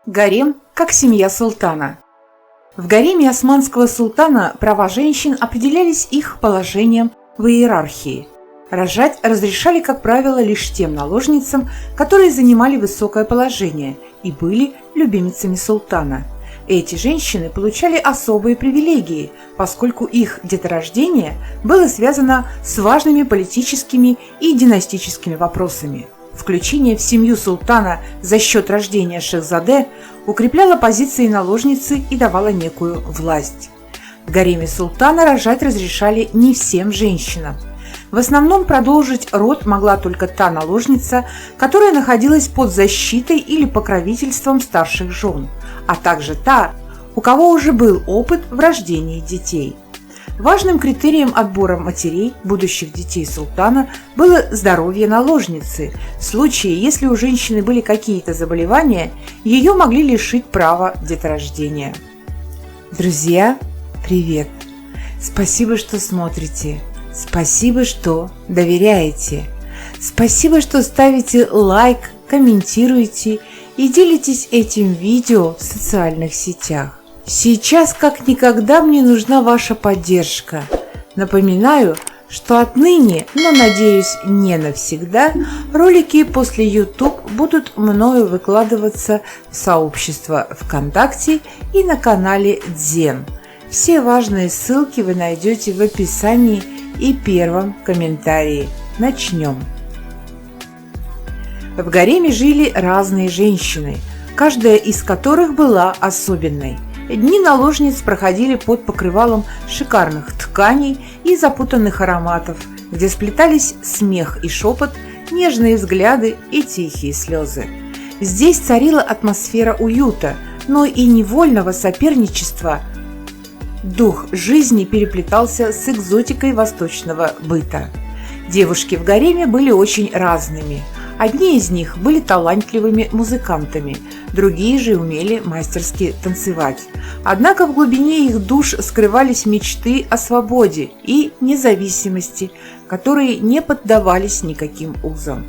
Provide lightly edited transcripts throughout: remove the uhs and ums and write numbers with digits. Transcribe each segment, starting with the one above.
Гарем как семья султана. В гареме османского султана права женщин определялись их положением в иерархии. Рожать разрешали, как правило, лишь тем наложницам, которые занимали высокое положение и были любимицами султана. Эти женщины получали особые привилегии, поскольку их деторождение было связано с важными политическими и династическими вопросами. Включение в семью султана за счет рождения шехзаде укрепляло позиции наложницы и давало некую власть. В гареме султана рожать разрешали не всем женщинам. В основном продолжить род могла только та наложница, которая находилась под защитой или покровительством старших жен, а также та, у кого уже был опыт в рождении детей. Важным критерием отбора матерей будущих детей султана было здоровье наложницы. В случае, если у женщины были какие-то заболевания, ее могли лишить права деторождения. Друзья, привет! Спасибо, что смотрите. Спасибо, что доверяете. Спасибо, что ставите лайк, комментируете и делитесь этим видео в социальных сетях. Сейчас как никогда мне нужна ваша поддержка. Напоминаю, что отныне, но надеюсь не навсегда, ролики после YouTube будут мною выкладываться в сообщество ВКонтакте и на канале Дзен. Все важные ссылки вы найдете в описании и первом комментарии. Начнем. В гареме жили разные женщины, каждая из которых была особенной. Дни наложниц проходили под покрывалом шикарных тканей и запутанных ароматов, где сплетались смех и шепот, нежные взгляды и тихие слезы. Здесь царила атмосфера уюта, но и невольного соперничества. Дух жизни переплетался с экзотикой восточного быта. Девушки в гареме были очень разными. Одни из них были талантливыми музыкантами, другие же умели мастерски танцевать. Однако в глубине их душ скрывались мечты о свободе и независимости, которые не поддавались никаким узам.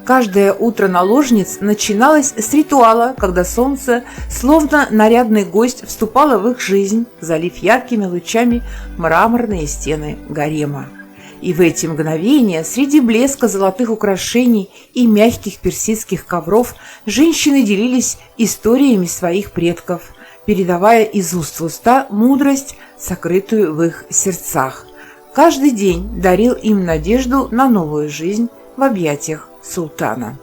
Каждое утро наложниц начиналось с ритуала, когда солнце, словно нарядный гость, вступало в их жизнь, залив яркими лучами мраморные стены гарема. И в эти мгновения, среди блеска золотых украшений и мягких персидских ковров, женщины делились историями своих предков, передавая из уст в уста мудрость, сокрытую в их сердцах. Каждый день дарил им надежду на новую жизнь в объятиях султана.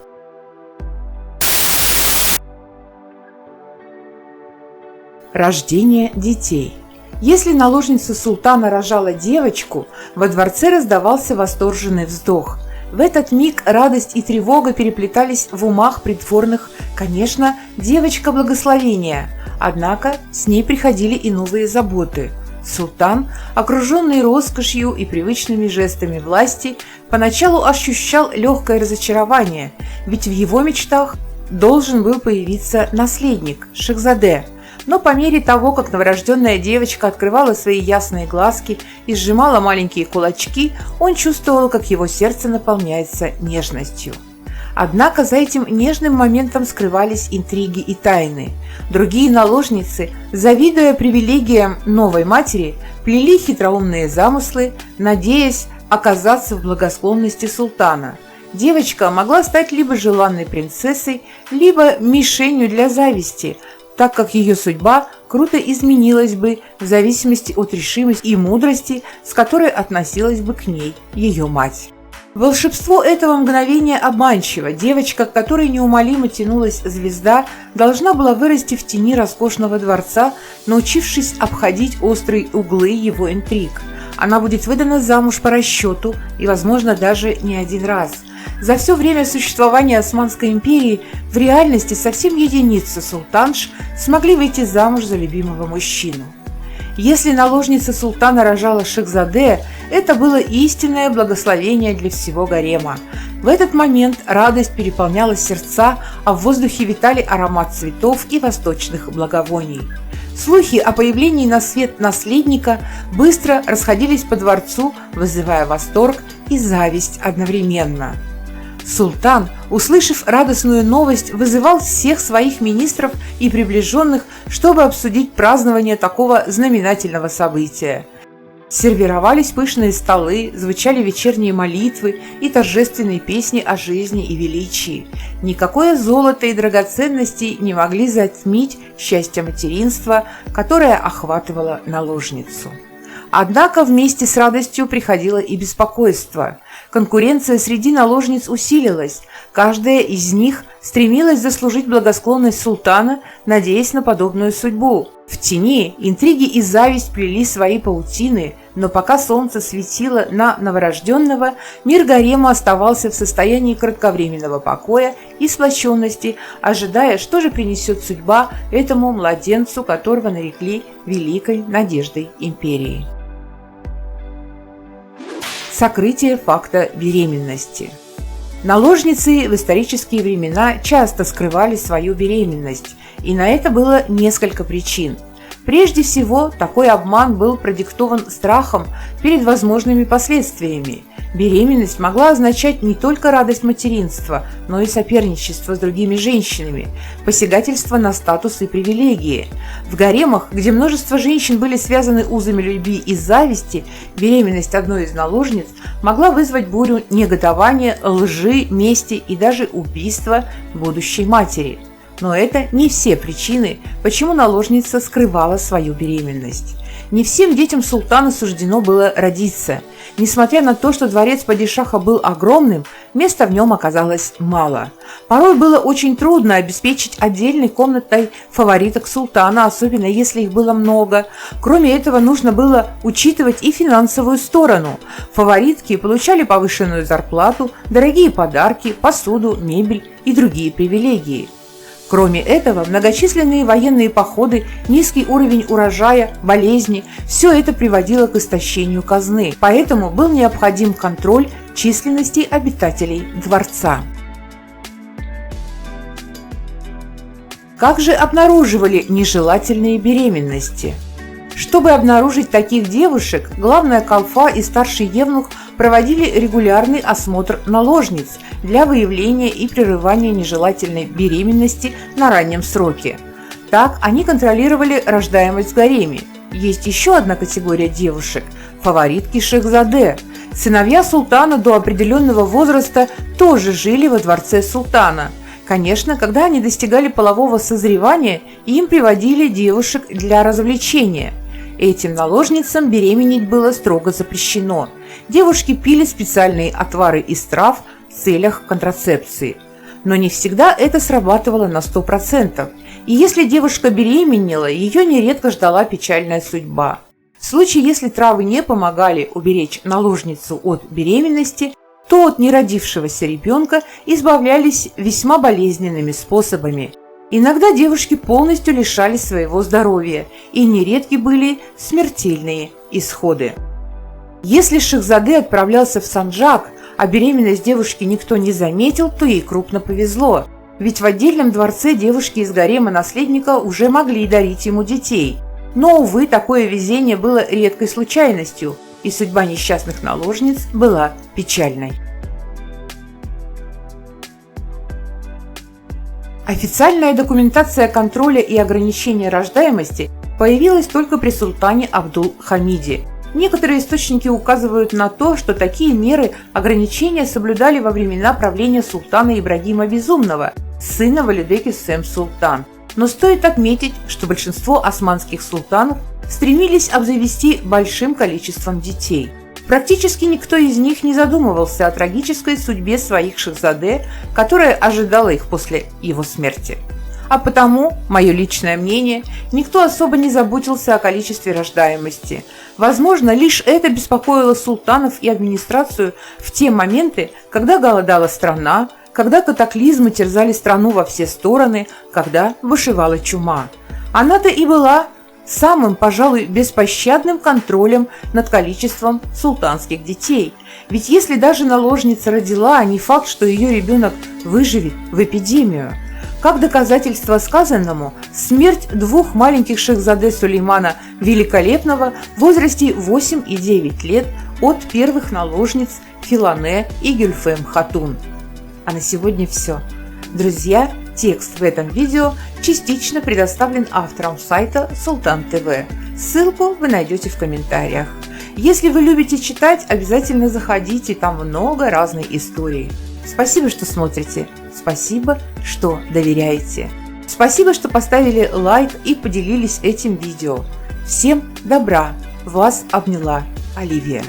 Рождение детей. Если наложница султана рожала девочку, во дворце раздавался восторженный вздох. В этот миг радость и тревога переплетались в умах придворных. Конечно, девочка благословения, однако с ней приходили и новые заботы. Султан, окруженный роскошью и привычными жестами власти, поначалу ощущал легкое разочарование, ведь в его мечтах должен был появиться наследник шехзаде. Но по мере того, как новорожденная девочка открывала свои ясные глазки и сжимала маленькие кулачки, он чувствовал, как его сердце наполняется нежностью. Однако за этим нежным моментом скрывались интриги и тайны. Другие наложницы, завидуя привилегиям новой матери, плели хитроумные замыслы, надеясь оказаться в благосклонности султана. Девочка могла стать либо желанной принцессой, либо мишенью для зависти, так как ее судьба круто изменилась бы в зависимости от решимости и мудрости, с которой относилась бы к ней ее мать. Волшебство этого мгновения обманчиво. Девочка, к которой неумолимо тянулась звезда, должна была вырасти в тени роскошного дворца, научившись обходить острые углы его интриг. Она будет выдана замуж по расчету и, возможно, даже не один раз. За все время существования Османской империи в реальности совсем единицы султанш смогли выйти замуж за любимого мужчину. Если наложница султана рожала шехзаде, это было истинное благословение для всего гарема. В этот момент радость переполняла сердца, а в воздухе витали аромат цветов и восточных благовоний. Слухи о появлении на свет наследника быстро расходились по дворцу, вызывая восторг и зависть одновременно. Султан, услышав радостную новость, вызывал всех своих министров и приближенных, чтобы обсудить празднование такого знаменательного события. Сервировались пышные столы, звучали вечерние молитвы и торжественные песни о жизни и величии. Никакое золото и драгоценности не могли затмить счастье материнства, которое охватывало наложницу. Однако вместе с радостью приходило и беспокойство. Конкуренция среди наложниц усилилась. Каждая из них стремилась заслужить благосклонность султана, надеясь на подобную судьбу. В тени интриги и зависть плели свои паутины, но пока солнце светило на новорожденного, мир гарема оставался в состоянии кратковременного покоя и сплоченности, ожидая, что же принесет судьба этому младенцу, которого нарекли великой надеждой империи. Сокрытие факта беременности. Наложницы в исторические времена часто скрывали свою беременность, и на это было несколько причин. Прежде всего, такой обман был продиктован страхом перед возможными последствиями. Беременность могла означать не только радость материнства, но и соперничество с другими женщинами, посягательство на статус и привилегии. В гаремах, где множество женщин были связаны узами любви и зависти, беременность одной из наложниц могла вызвать бурю негодования, лжи, мести и даже убийства будущей матери. Но это не все причины, почему наложница скрывала свою беременность. Не всем детям султана суждено было родиться. Несмотря на то, что дворец падишаха был огромным, места в нем оказалось мало. Порой было очень трудно обеспечить отдельной комнатой фавориток султана, особенно если их было много. Кроме этого, нужно было учитывать и финансовую сторону. Фаворитки получали повышенную зарплату, дорогие подарки, посуду, мебель и другие привилегии. Кроме этого, многочисленные военные походы, низкий уровень урожая, болезни – все это приводило к истощению казны, поэтому был необходим контроль численности обитателей дворца. Как же обнаруживали нежелательные беременности? Чтобы обнаружить таких девушек, главная калфа и старший евнух проводили регулярный осмотр наложниц для выявления и прерывания нежелательной беременности на раннем сроке. Так они контролировали рождаемость в гареме. Есть еще одна категория девушек – фаворитки шехзаде. Сыновья султана до определенного возраста тоже жили во дворце султана. Конечно, когда они достигали полового созревания, им приводили девушек для развлечения. Этим наложницам беременеть было строго запрещено. Девушки пили специальные отвары из трав в целях контрацепции. Но не всегда это срабатывало на 100%. И если девушка беременела, ее нередко ждала печальная судьба. В случае, если травы не помогали уберечь наложницу от беременности, то от неродившегося ребенка избавлялись весьма болезненными способами. Иногда девушки полностью лишались своего здоровья, и нередки были смертельные исходы. Если шехзаде отправлялся в Санджак, а беременность девушки никто не заметил, то ей крупно повезло. Ведь в отдельном дворце девушки из гарема наследника уже могли дарить ему детей. Но, увы, такое везение было редкой случайностью, и судьба несчастных наложниц была печальной. Официальная документация контроля и ограничения рождаемости появилась только при султане Абдул-Хамиде. Некоторые источники указывают на то, что такие меры ограничения соблюдали во времена правления султана Ибрагима Безумного, сына Валиды Кессем-Султан. Но стоит отметить, что большинство османских султанов стремились обзавести большим количеством детей. Практически никто из них не задумывался о трагической судьбе своих шехзаде, которая ожидала их после его смерти. А потому, мое личное мнение, никто особо не заботился о количестве рождаемости. Возможно, лишь это беспокоило султанов и администрацию в те моменты, когда голодала страна, когда катаклизмы терзали страну во все стороны, когда бушевала чума. Она-то и была самым, пожалуй, беспощадным контролем над количеством султанских детей. Ведь если даже наложница родила, не факт, что ее ребенок выживет в эпидемию. Как доказательство сказанному, смерть двух маленьких шехзаде Сулеймана Великолепного в возрасте 8 и 9 лет от первых наложниц Филане и Гюльфем Хатун. А на сегодня все. Друзья, текст в этом видео частично предоставлен автором сайта Султан ТВ. Ссылку вы найдете в комментариях. Если вы любите читать, обязательно заходите, там много разной истории. Спасибо, что смотрите. Спасибо, что доверяете. Спасибо, что поставили лайк и поделились этим видео. Всем добра! Вас обняла Оливия.